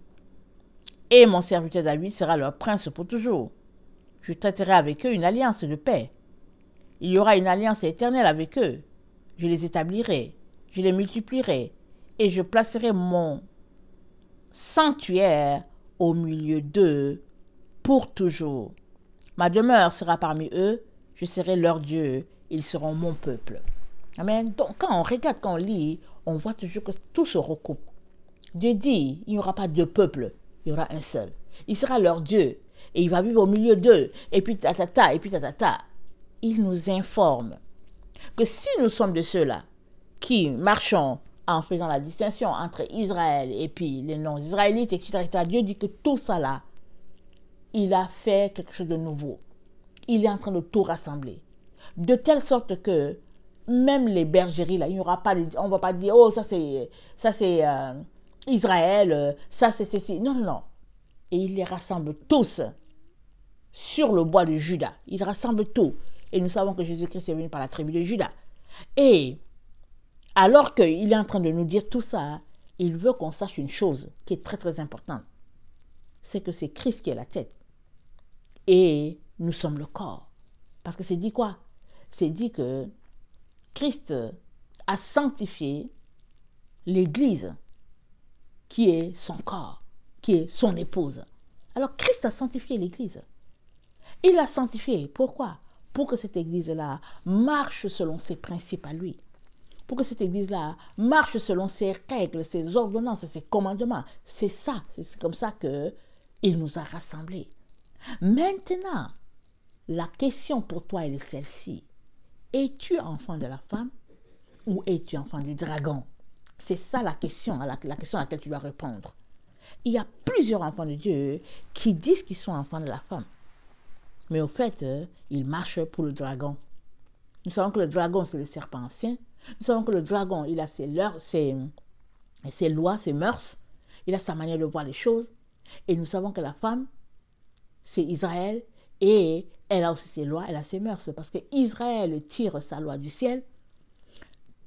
Et mon serviteur David sera leur prince pour toujours. Je traiterai avec eux une alliance de paix. Il y aura une alliance éternelle avec eux. Je les établirai, je les multiplierai, et je placerai mon sanctuaire au milieu d'eux pour toujours. Ma demeure sera parmi eux, je serai leur Dieu, ils seront mon peuple. Amen. Donc quand on regarde, quand on lit, on voit toujours que tout se recoupe. Dieu dit, il n'y aura pas deux peuples, il y aura un seul. Il sera leur Dieu, et il va vivre au milieu d'eux, et puis tatata, et puis tatata. Il nous informe que si nous sommes de ceux-là qui marchons en faisant la distinction entre Israël et puis les non-israélites, etc., Dieu dit que tout ça là, il a fait quelque chose de nouveau. Il est en train de tout rassembler. De telle sorte que même les bergeries, là, il n'y aura pas, on ne va pas dire, oh, ça c'est Israël, ça c'est ceci. Non, non, non. Et il les rassemble tous sur le bois de Juda. Il rassemble tout. Et nous savons que Jésus-Christ est venu par la tribu de Juda. Et alors qu'il est en train de nous dire tout ça, il veut qu'on sache une chose qui est très très importante. C'est que c'est Christ qui est la tête. Et nous sommes le corps. Parce que c'est dit quoi? C'est dit que Christ a sanctifié l'Église, qui est son corps, qui est son épouse. Alors Christ a sanctifié l'Église. Il l'a sanctifiée. Pourquoi? Pour que cette Église-là marche selon ses principes à lui. Pour que cette Église-là marche selon ses règles, ses ordonnances, ses commandements. C'est ça, c'est comme ça qu'il nous a rassemblés. Maintenant, la question pour toi, elle est celle-ci. Es-tu enfant de la femme ou es-tu enfant du dragon? C'est ça la question à laquelle tu dois répondre. Il y a plusieurs enfants de Dieu qui disent qu'ils sont enfants de la femme. Mais au fait, ils marchent pour le dragon. Nous savons que le dragon, c'est le serpent ancien. Nous savons que le dragon, il a ses lois, ses mœurs. Il a sa manière de voir les choses. Et nous savons que la femme, c'est Israël. Et elle a aussi ses lois, elle a ses mœurs. Parce que Israël tire sa loi du ciel.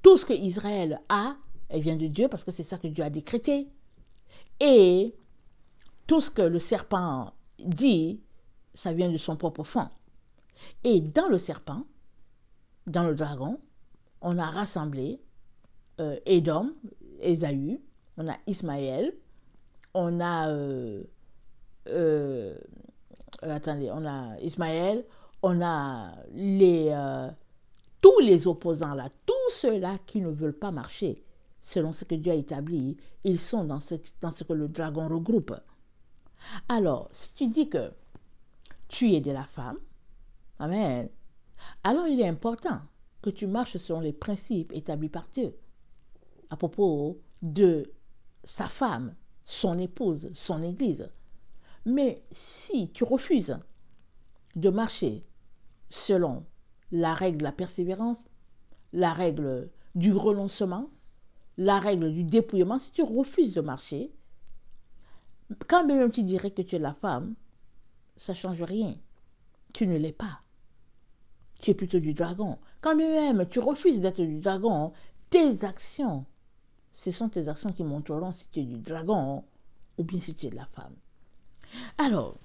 Tout ce que Israël a, elle vient de Dieu parce que c'est ça que Dieu a décrété. Et tout ce que le serpent dit, ça vient de son propre fond. Et dans le serpent, dans le dragon, on a rassemblé Édom, Ésaü, on a Ismaël, on a on a Ismaël, on a tous les opposants là, tous ceux-là qui ne veulent pas marcher selon ce que Dieu a établi, ils sont dans ce que le dragon regroupe. Alors, si tu dis que tu es de la femme, amen, alors il est important que tu marches selon les principes établis par Dieu à propos de sa femme, son épouse, son église. Mais si tu refuses de marcher selon la règle de la persévérance, la règle du renoncement, la règle du dépouillement, si tu refuses de marcher, quand même tu dirais que tu es la femme, ça ne change rien. Tu ne l'es pas. Tu es plutôt du dragon. Quand même tu refuses d'être du dragon, tes actions, ce sont tes actions qui montreront si tu es du dragon ou bien si tu es de la femme. Alors,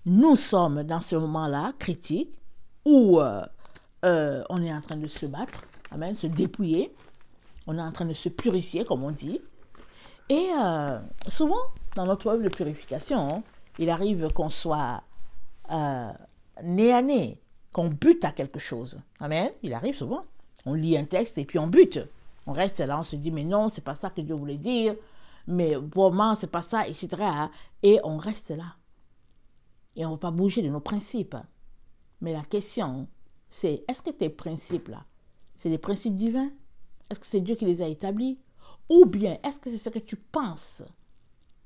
nous sommes dans ce moment-là critique où on est en train de se battre, amen, se dépouiller, on est en train de se purifier, comme on dit. Et souvent, dans notre œuvre de purification, il arrive qu'on soit nez à nez, qu'on bute à quelque chose. Amen. Il arrive souvent. On lit un texte et puis on bute. On reste là, on se dit, mais non, c'est pas ça que Dieu voulait dire. Mais vraiment, c'est pas ça, etc. Et on reste là. Et on ne va pas bouger de nos principes. Mais la question, c'est, est-ce que tes principes-là, c'est des principes divins? Est-ce que c'est Dieu qui les a établis? Ou bien, est-ce que c'est ce que tu penses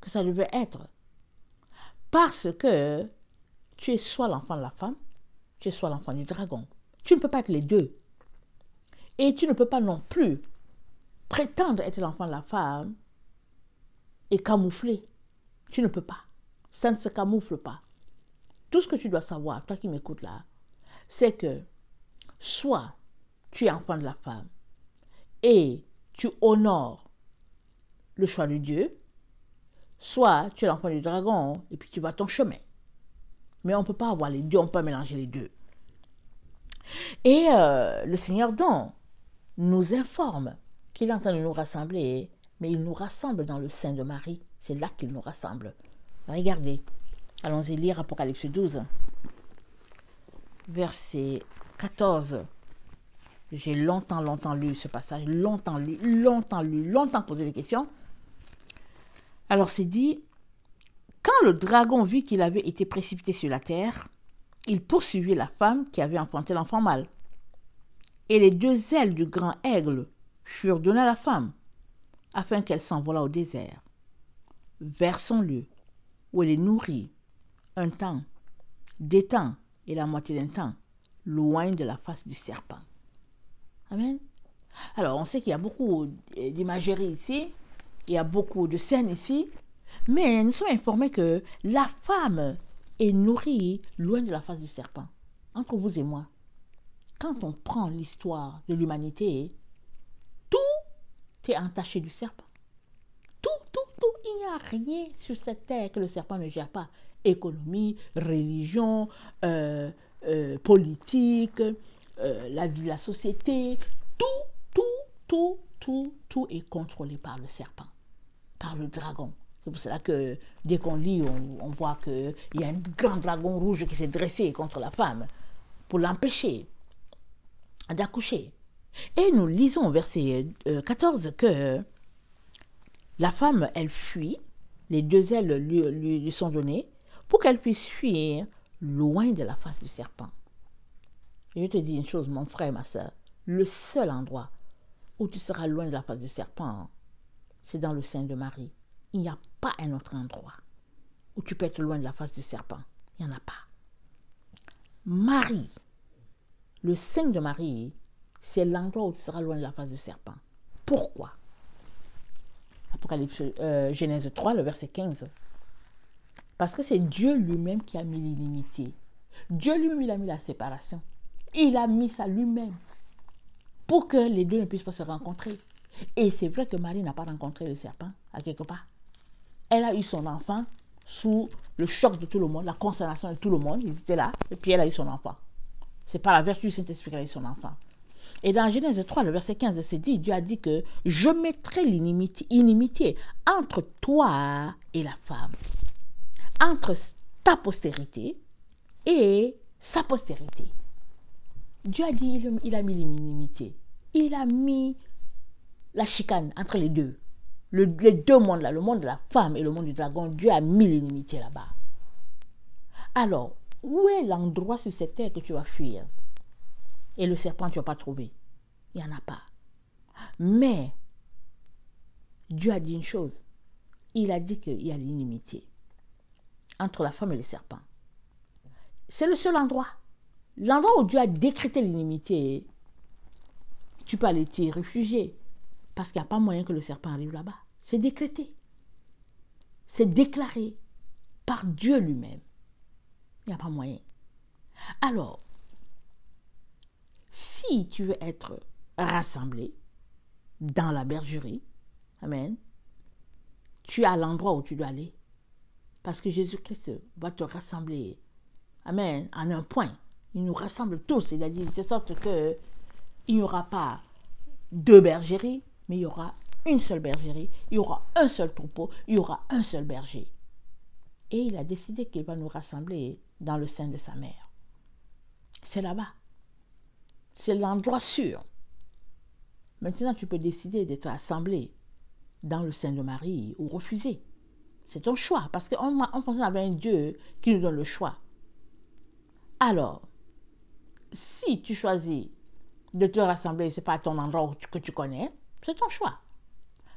que ça devait être? Parce que tu es soit l'enfant de la femme, tu es soit l'enfant du dragon. Tu ne peux pas être les deux. Et tu ne peux pas non plus prétendre être l'enfant de la femme et camoufler. Tu ne peux pas. Ça ne se camoufle pas. Tout ce que tu dois savoir, toi qui m'écoutes là, c'est que soit tu es enfant de la femme et tu honores le choix de Dieu, Soit tu es l'enfant du dragon et puis tu vas ton chemin. Mais on ne peut pas avoir les deux, on peut pas mélanger les deux. Et le Seigneur donc nous informe qu'il est en train de nous rassembler, mais il nous rassemble dans le sein de Marie. C'est là qu'il nous rassemble. Regardez, allons-y lire Apocalypse 12, verset 14. J'ai longtemps lu ce passage, longtemps posé des questions. Alors c'est dit, quand le dragon vit qu'il avait été précipité sur la terre, il poursuivit la femme qui avait enfanté l'enfant mâle. Et les deux ailes du grand aigle furent données à la femme, afin qu'elle s'envolât au désert, vers son lieu, où elle est nourrie, un temps, des temps et la moitié d'un temps, loin de la face du serpent. Amen. Alors, on sait qu'il y a beaucoup d'imagerie ici, il y a beaucoup de scènes ici, mais nous sommes informés que la femme est nourrie loin de la face du serpent. Entre vous et moi, quand on prend l'histoire de l'humanité, tout est entaché du serpent. Tout. Il n'y a rien sur cette terre que le serpent ne gère pas. Économie, religion, politique, la vie de la société, tout est contrôlé par le serpent, par le dragon. C'est pour cela que dès qu'on lit, on voit qu'il y a un grand dragon rouge qui s'est dressé contre la femme pour l'empêcher d'accoucher. Et nous lisons au verset 14 que la femme, elle fuit, les deux ailes lui sont données pour qu'elle puisse fuir loin de la face du serpent. Et je te dis une chose, mon frère, ma soeur, le seul endroit où tu seras loin de la face du serpent, c'est dans le sein de Marie. Il n'y a pas un autre endroit où tu peux être loin de la face du serpent. Il n'y en a pas. Marie, le sein de Marie, c'est l'endroit où tu seras loin de la face du serpent. Pourquoi? Apocalypse, Genèse 3, le verset 15. Parce que c'est Dieu lui-même qui a mis l'inimitié. Dieu lui-même, il a mis la séparation. Il a mis ça lui-même pour que les deux ne puissent pas se rencontrer. Et c'est vrai que Marie n'a pas rencontré le serpent à quelque part. Elle a eu son enfant sous le choc de tout le monde, la consternation de tout le monde. Ils étaient là, et puis elle a eu son enfant. C'est par la vertu du Saint-Esprit qu'elle a eu son enfant. Et dans Genèse 3, le verset 15, c'est dit, Dieu a dit que je mettrai l'inimitié entre toi et la femme, entre ta postérité et sa postérité. Dieu a dit, il a mis l'inimitié. Il a mis la chicane entre les deux. Les deux mondes là, le monde de la femme et le monde du dragon, Dieu a mis l'inimitié là-bas. Alors, où est l'endroit sur cette terre que tu vas fuir? Et le serpent, tu ne vas pas trouver. Il n'y en a pas. Mais, Dieu a dit une chose. Il a dit qu'il y a l'inimitié entre la femme et le serpent. C'est le seul endroit. L'endroit où Dieu a décrété l'inimitié, tu peux aller t'y réfugier. Parce qu'il n'y a pas moyen que le serpent arrive là-bas. C'est décrété. C'est déclaré par Dieu lui-même. Il n'y a pas moyen. Alors, si tu veux être rassemblé dans la bergerie, amen, tu es à l'endroit où tu dois aller. Parce que Jésus-Christ va te rassembler, amen, en un point. Il nous rassemble tous, c'est-à-dire de sorte qu'il n'y aura pas deux bergeries, mais il y aura une seule bergerie, il y aura un seul troupeau, il y aura un seul berger. Et il a décidé qu'il va nous rassembler dans le sein de sa mère. C'est là-bas. C'est l'endroit sûr. Maintenant, tu peux décider d'être assemblé dans le sein de Marie ou refuser. C'est ton choix, parce qu'on pense avec un Dieu qui nous donne le choix. Alors, si tu choisis de te rassembler, ce n'est pas ton endroit que tu connais, c'est ton choix.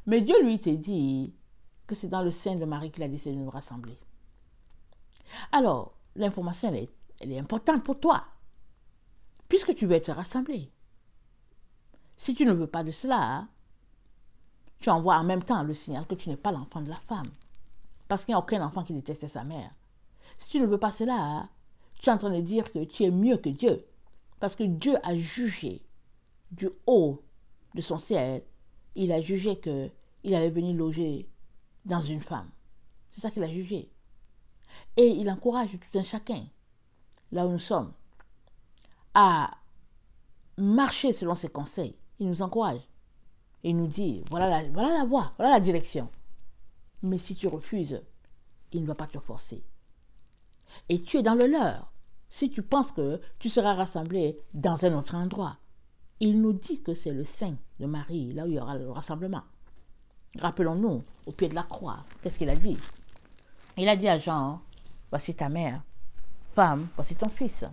Mais Dieu, lui, te dit que c'est dans le sein de Marie qu'il a décidé de nous rassembler. Alors, l'information, elle est importante pour toi, puisque tu veux être rassemblé. Si tu ne veux pas de cela, tu envoies en même temps le signal que tu n'es pas l'enfant de la femme. Parce qu'il n'y a aucun enfant qui déteste sa mère. Si tu ne veux pas cela, tu es en train de dire que tu es mieux que Dieu. Parce que Dieu a jugé du haut de son ciel, il a jugé qu'il allait venir loger dans une femme. C'est ça qu'il a jugé. Et il encourage tout un chacun, là où nous sommes, à marcher selon ses conseils. Il nous encourage. Et il nous dit, voilà la voie, voilà la direction. Mais si tu refuses, il ne va pas te forcer. Et tu es dans le leur. Si tu penses que tu seras rassemblé dans un autre endroit, il nous dit que c'est le sein de Marie, là où il y aura le rassemblement. Rappelons-nous, au pied de la croix, qu'est-ce qu'il a dit? Il a dit à Jean, voici ta mère, femme, voici ton fils.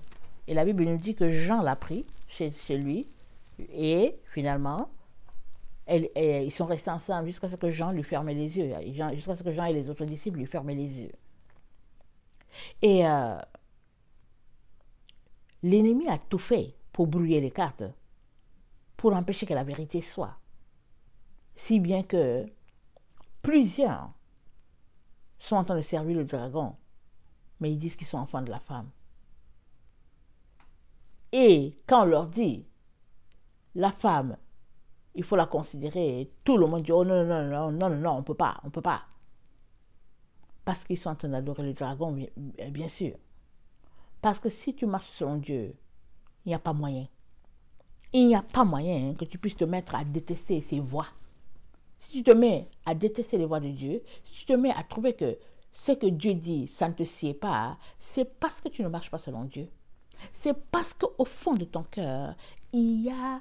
Et la Bible nous dit que Jean l'a pris chez lui, et finalement, ils sont restés ensemble jusqu'à ce que Jean lui ferme les yeux, jusqu'à ce que Jean et les autres disciples lui ferment les yeux. Et l'ennemi a tout fait pour brouiller les cartes, pour empêcher que la vérité soit. Si bien que plusieurs sont en train de servir le dragon, mais ils disent qu'ils sont enfants de la femme. Et quand on leur dit, la femme, il faut la considérer, tout le monde dit, oh non, on peut pas. Parce qu'ils sont en train d'adorer le dragon, bien sûr. Parce que si tu marches selon Dieu, il n'y a pas moyen. Il n'y a pas moyen que tu puisses te mettre à détester ses voies. Si tu te mets à détester les voies de Dieu, si tu te mets à trouver que ce que Dieu dit, ça ne te sied pas, c'est parce que tu ne marches pas selon Dieu. C'est parce qu'au fond de ton cœur, il y a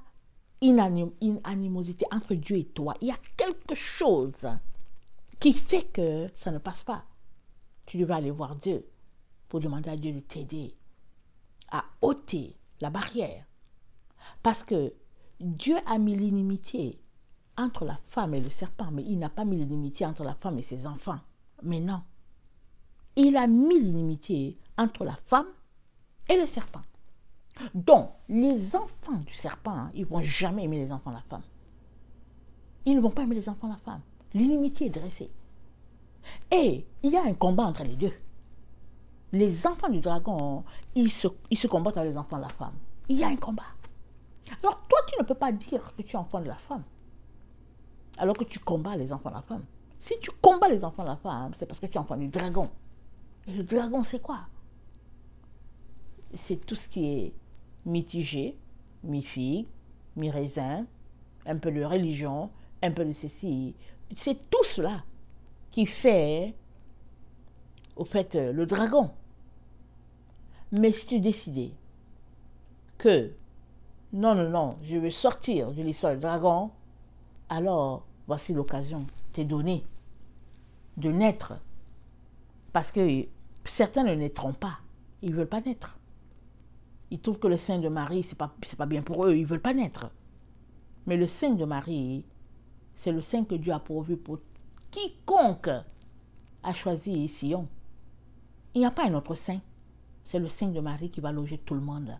une animosité entre Dieu et toi. Il y a quelque chose qui fait que ça ne passe pas. Tu devrais aller voir Dieu pour demander à Dieu de t'aider à ôter la barrière. Parce que Dieu a mis l'inimitié entre la femme et le serpent, mais il n'a pas mis l'inimitié entre la femme et ses enfants. Mais non. Il a mis l'inimitié entre la femme et le serpent. Donc, les enfants du serpent, ils ne vont jamais aimer les enfants de la femme. Ils ne vont pas aimer les enfants de la femme. L'inimitié est dressée. Et il y a un combat entre les deux. Les enfants du dragon, ils se combattent avec les enfants de la femme. Il y a un combat. Alors, toi, tu ne peux pas dire que tu es enfant de la femme, alors que tu combats les enfants de la femme. Si tu combats les enfants de la femme, c'est parce que tu es enfant du dragon. Et le dragon, c'est quoi? C'est tout ce qui est mitigé, mi-figue, mi-raisin, un peu de religion, un peu de ceci. C'est tout cela qui fait, au fait, le dragon. Mais si tu décidais que, non, je veux sortir de l'histoire du dragon, alors voici l'occasion t'est donnée de naître. Parce que certains ne naîtront pas. Ils ne veulent pas naître. Ils trouvent que le sein de Marie, c'est pas bien pour eux. Ils ne veulent pas naître. Mais le sein de Marie, c'est le sein que Dieu a pourvu pour quiconque a choisi Sion. Il n'y a pas un autre sein. C'est le sein de Marie qui va loger tout le monde.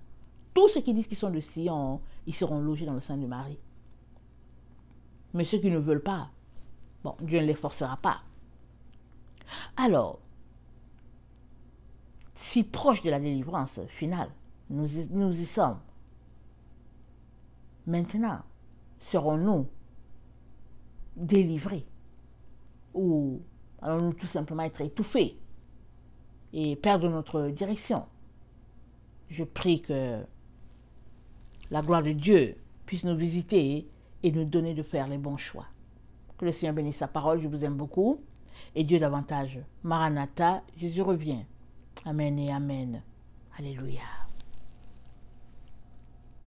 Tous ceux qui disent qu'ils sont de Sion, ils seront logés dans le sein de Marie. Mais ceux qui ne veulent pas, bon, Dieu ne les forcera pas. Alors, si proche de la délivrance finale, nous y sommes. Maintenant, serons-nous délivrés? Ou allons-nous tout simplement être étouffés et perdre notre direction? Je prie que la gloire de Dieu puisse nous visiter et nous donner de faire les bons choix. Que le Seigneur bénisse sa parole, je vous aime beaucoup. Et Dieu davantage. Maranatha, Jésus revient. Amen et Amen. Alléluia.